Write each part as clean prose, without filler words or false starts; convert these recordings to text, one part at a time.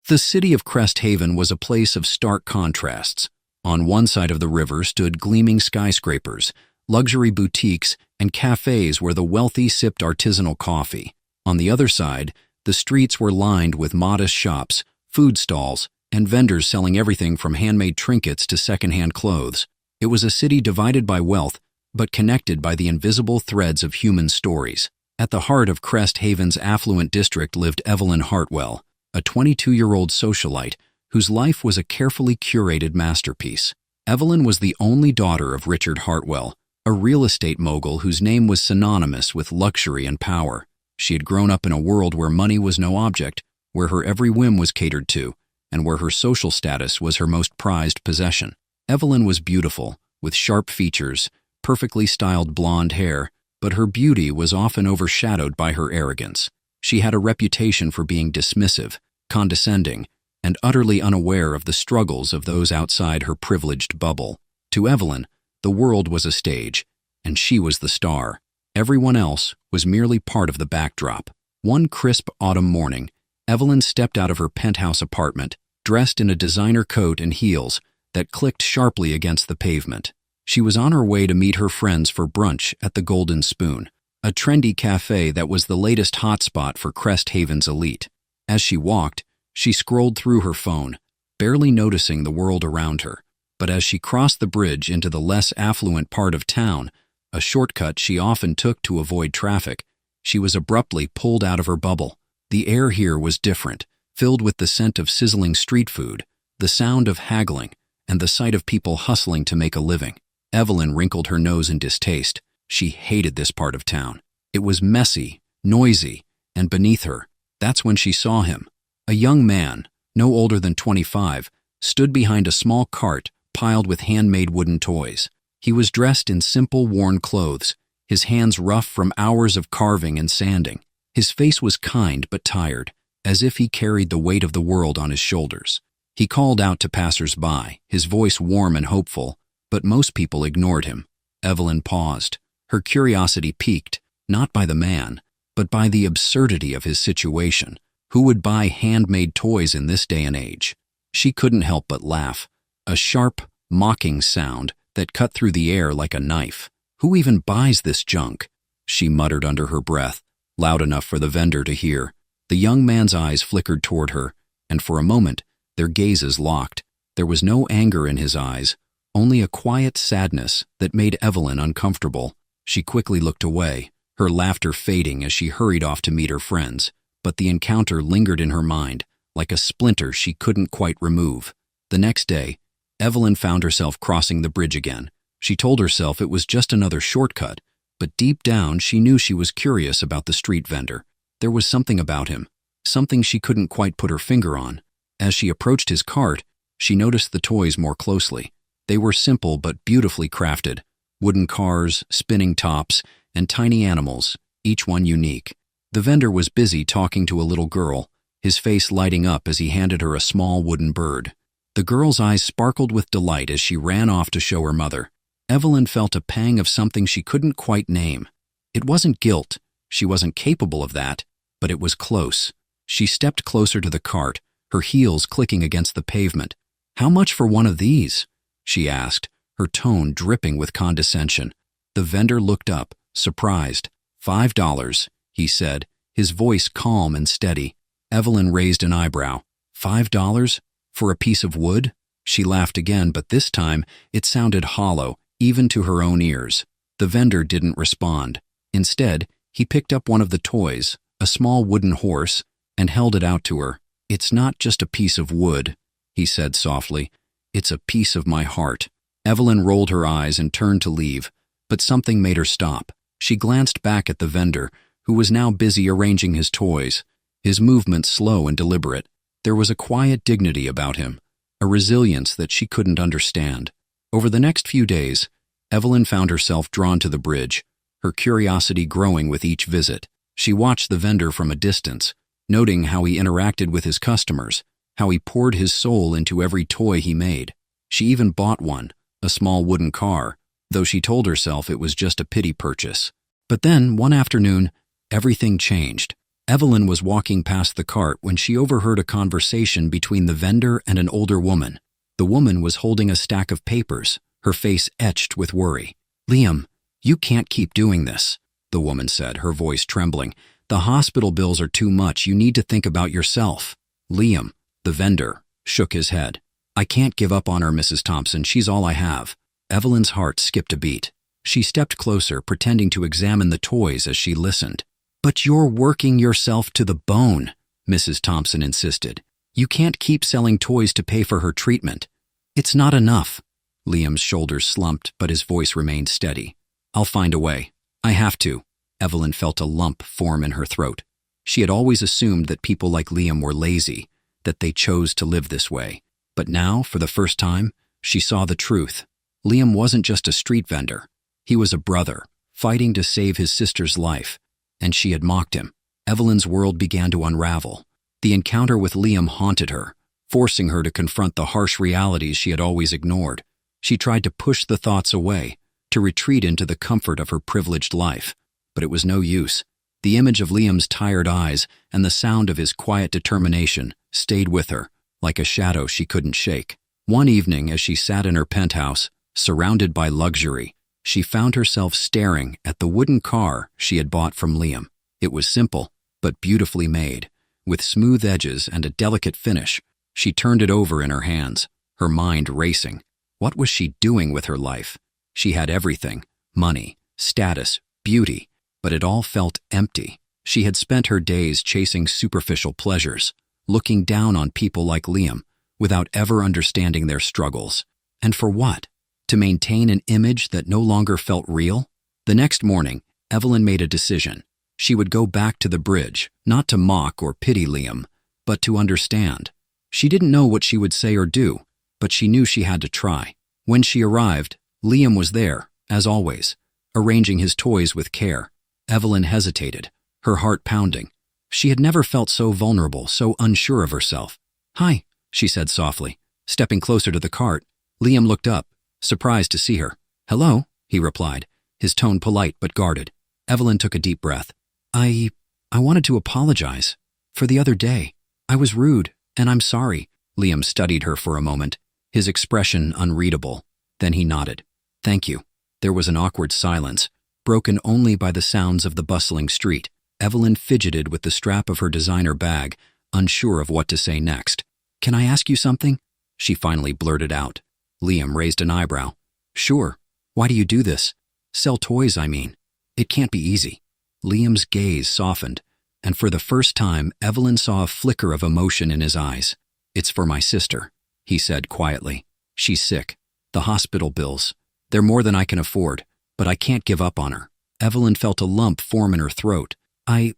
The city of Crest Haven was a place of stark contrasts. On one side of the river stood gleaming skyscrapers, luxury boutiques, and cafes where the wealthy sipped artisanal coffee. On the other side, the streets were lined with modest shops, food stalls, and vendors selling everything from handmade trinkets to second-hand clothes. It was a city divided by wealth, but connected by the invisible threads of human stories. At the heart of Crest Haven's affluent district lived Evelyn Hartwell, a 22-year-old socialite whose life was a carefully curated masterpiece. Evelyn was the only daughter of Richard Hartwell, a real estate mogul whose name was synonymous with luxury and power. She had grown up in a world where money was no object, where her every whim was catered to, and where her social status was her most prized possession. Evelyn was beautiful, with sharp features, perfectly styled blonde hair, but her beauty was often overshadowed by her arrogance. She had a reputation for being dismissive, condescending, and utterly unaware of the struggles of those outside her privileged bubble. To Evelyn, the world was a stage, and she was the star. Everyone else was merely part of the backdrop. One crisp autumn morning, Evelyn stepped out of her penthouse apartment, dressed in a designer coat and heels that clicked sharply against the pavement. She was on her way to meet her friends for brunch at the Golden Spoon, a trendy cafe that was the latest hotspot for Crest Haven's elite. As she walked, she scrolled through her phone, barely noticing the world around her. But as she crossed the bridge into the less affluent part of town, a shortcut she often took to avoid traffic, she was abruptly pulled out of her bubble. The air here was different, filled with the scent of sizzling street food, the sound of haggling, and the sight of people hustling to make a living. Evelyn wrinkled her nose in distaste. She hated this part of town. It was messy, noisy, and beneath her. That's when she saw him. A young man, no older than 25, stood behind a small cart piled with handmade wooden toys. He was dressed in simple, worn clothes, his hands rough from hours of carving and sanding. His face was kind but tired, as if he carried the weight of the world on his shoulders. He called out to passers-by, his voice warm and hopeful, but most people ignored him. Evelyn paused, her curiosity piqued, not by the man, but by the absurdity of his situation. Who would buy handmade toys in this day and age? She couldn't help but laugh, a sharp, mocking sound that cut through the air like a knife. Who even buys this junk? She muttered under her breath, loud enough for the vendor to hear. The young man's eyes flickered toward her, and for a moment, their gazes locked. There was no anger in his eyes, only a quiet sadness that made Evelyn uncomfortable. She quickly looked away, her laughter fading as she hurried off to meet her friends. But the encounter lingered in her mind, like a splinter she couldn't quite remove. The next day, Evelyn found herself crossing the bridge again. She told herself it was just another shortcut, but deep down she knew she was curious about the street vendor. There was something about him, something she couldn't quite put her finger on. As she approached his cart, she noticed the toys more closely. They were simple but beautifully crafted. Wooden cars, spinning tops, and tiny animals, each one unique. The vendor was busy talking to a little girl, his face lighting up as he handed her a small wooden bird. The girl's eyes sparkled with delight as she ran off to show her mother. Evelyn felt a pang of something she couldn't quite name. It wasn't guilt, she wasn't capable of that, but it was close. She stepped closer to the cart, her heels clicking against the pavement. "How much for one of these?" she asked, her tone dripping with condescension. The vendor looked up, surprised. $5, he said, his voice calm and steady. Evelyn raised an eyebrow. $5? For a piece of wood? She laughed again, but this time it sounded hollow, even to her own ears. The vendor didn't respond. Instead, he picked up one of the toys, a small wooden horse, and held it out to her. "It's not just a piece of wood," he said softly. "It's a piece of my heart." Evelyn rolled her eyes and turned to leave, but something made her stop. She glanced back at the vendor, who was now busy arranging his toys, his movements slow and deliberate. There was a quiet dignity about him, a resilience that she couldn't understand. Over the next few days, Evelyn found herself drawn to the bridge, her curiosity growing with each visit. She watched the vendor from a distance, noting how he interacted with his customers, how he poured his soul into every toy he made. She even bought one, a small wooden car, though she told herself it was just a pity purchase. But then, one afternoon, everything changed. Evelyn was walking past the cart when she overheard a conversation between the vendor and an older woman. The woman was holding a stack of papers, her face etched with worry. "Liam, you can't keep doing this," the woman said, her voice trembling. "The hospital bills are too much. You need to think about yourself." Liam, the vendor, shook his head. "I can't give up on her, Mrs. Thompson. She's all I have." Evelyn's heart skipped a beat. She stepped closer, pretending to examine the toys as she listened. "But you're working yourself to the bone," Mrs. Thompson insisted. "You can't keep selling toys to pay for her treatment. It's not enough." Liam's shoulders slumped, but his voice remained steady. "I'll find a way. I have to." Evelyn felt a lump form in her throat. She had always assumed that people like Liam were lazy, that they chose to live this way. But now, for the first time, she saw the truth. Liam wasn't just a street vendor. He was a brother, fighting to save his sister's life. And she had mocked him. Evelyn's world began to unravel. The encounter with Liam haunted her, forcing her to confront the harsh realities she had always ignored. She tried to push the thoughts away, to retreat into the comfort of her privileged life. But it was no use. The image of Liam's tired eyes and the sound of his quiet determination stayed with her, like a shadow she couldn't shake. One evening, as she sat in her penthouse, surrounded by luxury, she found herself staring at the wooden car she had bought from Liam. It was simple, but beautifully made, with smooth edges and a delicate finish. She turned it over in her hands, her mind racing. What was she doing with her life? She had everything: money, status, beauty, but it all felt empty. She had spent her days chasing superficial pleasures, looking down on people like Liam, without ever understanding their struggles. And for what? To maintain an image that no longer felt real? The next morning, Evelyn made a decision. She would go back to the bridge, not to mock or pity Liam, but to understand. She didn't know what she would say or do, but she knew she had to try. When she arrived, Liam was there, as always, arranging his toys with care. Evelyn hesitated, her heart pounding. She had never felt so vulnerable, so unsure of herself. "Hi," she said softly. Stepping closer to the cart, Liam looked up, surprised to see her. "Hello," he replied, his tone polite but guarded. Evelyn took a deep breath. I wanted to apologize. For the other day. I was rude, and I'm sorry." Liam studied her for a moment, his expression unreadable. Then he nodded. "Thank you." There was an awkward silence, broken only by the sounds of the bustling street. Evelyn fidgeted with the strap of her designer bag, unsure of what to say next. "Can I ask you something?" she finally blurted out. Liam raised an eyebrow. "Sure. Why do you do this? Sell toys, I mean. It can't be easy." Liam's gaze softened, and for the first time, Evelyn saw a flicker of emotion in his eyes. "It's for my sister," he said quietly. "She's sick. The hospital bills. They're more than I can afford, but I can't give up on her." Evelyn felt a lump form in her throat. I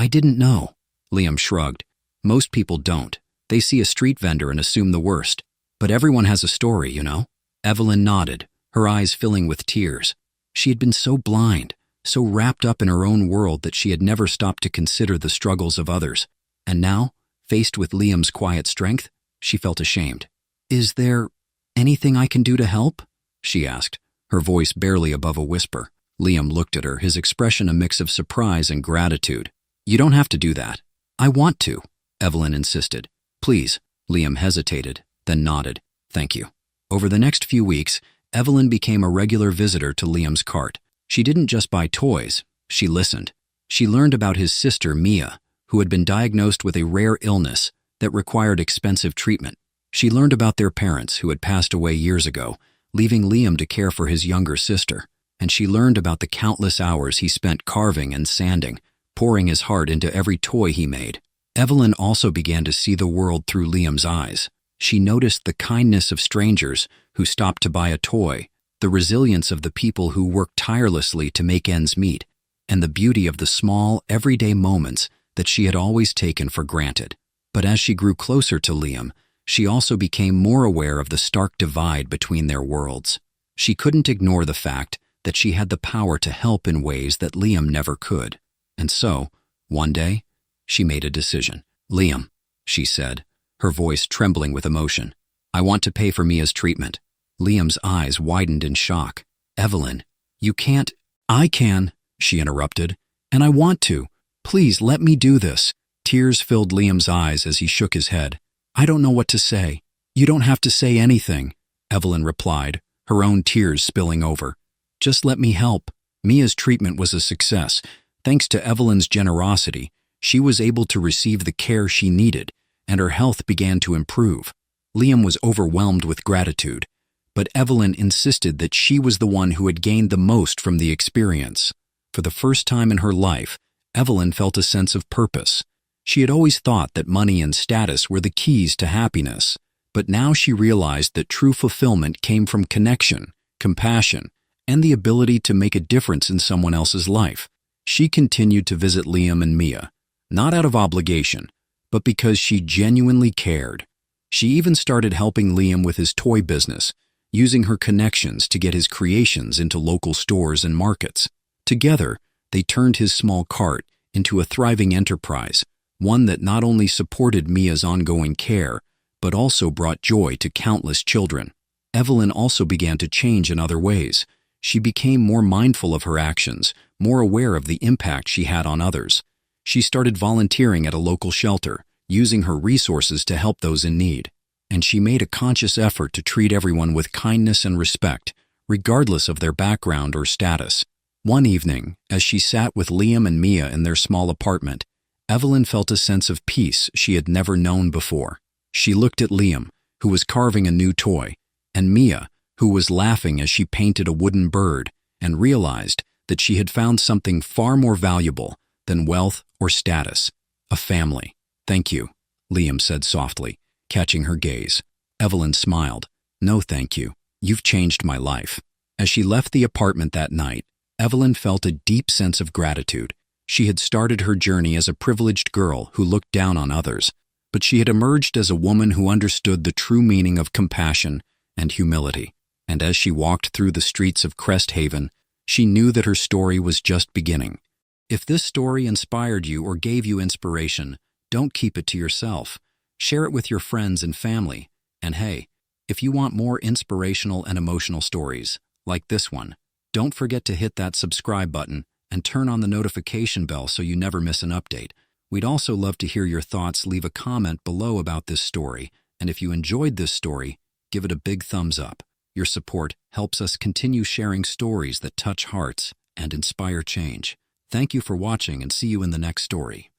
didn't know." Liam shrugged. "Most people don't. They see a street vendor and assume the worst. But everyone has a story, you know?" Evelyn nodded, her eyes filling with tears. She had been so blind, so wrapped up in her own world that she had never stopped to consider the struggles of others. And now, faced with Liam's quiet strength, she felt ashamed. "Is there anything I can do to help?" she asked, her voice barely above a whisper. Liam looked at her, his expression a mix of surprise and gratitude. "You don't have to do that." "I want to," Evelyn insisted. "Please." Liam hesitated, then nodded. "Thank you." Over the next few weeks, Evelyn became a regular visitor to Liam's cart. She didn't just buy toys, she listened. She learned about his sister, Mia, who had been diagnosed with a rare illness that required expensive treatment. She learned about their parents, who had passed away years ago, leaving Liam to care for his younger sister. And she learned about the countless hours he spent carving and sanding, pouring his heart into every toy he made. Evelyn also began to see the world through Liam's eyes. She noticed the kindness of strangers who stopped to buy a toy, the resilience of the people who worked tirelessly to make ends meet, and the beauty of the small, everyday moments that she had always taken for granted. But as she grew closer to Liam, she also became more aware of the stark divide between their worlds. She couldn't ignore the fact that she had the power to help in ways that Liam never could. And so, one day, she made a decision. "Liam," she said, her voice trembling with emotion, "I want to pay for Mia's treatment." Liam's eyes widened in shock. "Evelyn, you can't." "I can," she interrupted, "and I want to. Please let me do this." Tears filled Liam's eyes as he shook his head. "I don't know what to say." "You don't have to say anything," Evelyn replied, her own tears spilling over. "Just let me help." Mia's treatment was a success. Thanks to Evelyn's generosity, she was able to receive the care she needed, and her health began to improve. Liam was overwhelmed with gratitude, but Evelyn insisted that she was the one who had gained the most from the experience. For the first time in her life, Evelyn felt a sense of purpose. She had always thought that money and status were the keys to happiness, but now she realized that true fulfillment came from connection, compassion, and the ability to make a difference in someone else's life. She continued to visit Liam and Mia, not out of obligation, but because she genuinely cared. She even started helping Liam with his toy business, using her connections to get his creations into local stores and markets. Together, they turned his small cart into a thriving enterprise, one that not only supported Mia's ongoing care, but also brought joy to countless children. Evelyn also began to change in other ways. She became more mindful of her actions, more aware of the impact she had on others. She started volunteering at a local shelter, using her resources to help those in need. And she made a conscious effort to treat everyone with kindness and respect, regardless of their background or status. One evening, as she sat with Liam and Mia in their small apartment, Evelyn felt a sense of peace she had never known before. She looked at Liam, who was carving a new toy, and Mia, who was laughing as she painted a wooden bird, and realized that she had found something far more valuable than wealth or status: a family. "Thank you," Liam said softly, catching her gaze. Evelyn smiled. "No, thank you. You've changed my life." As she left the apartment that night, Evelyn felt a deep sense of gratitude. She had started her journey as a privileged girl who looked down on others, but she had emerged as a woman who understood the true meaning of compassion and humility. And as she walked through the streets of Crest Haven, she knew that her story was just beginning. If this story inspired you or gave you inspiration, don't keep it to yourself. Share it with your friends and family. And hey, if you want more inspirational and emotional stories, like this one, don't forget to hit that subscribe button and turn on the notification bell so you never miss an update. We'd also love to hear your thoughts. Leave a comment below about this story, and if you enjoyed this story, give it a big thumbs up. Your support helps us continue sharing stories that touch hearts and inspire change. Thank you for watching, and see you in the next story.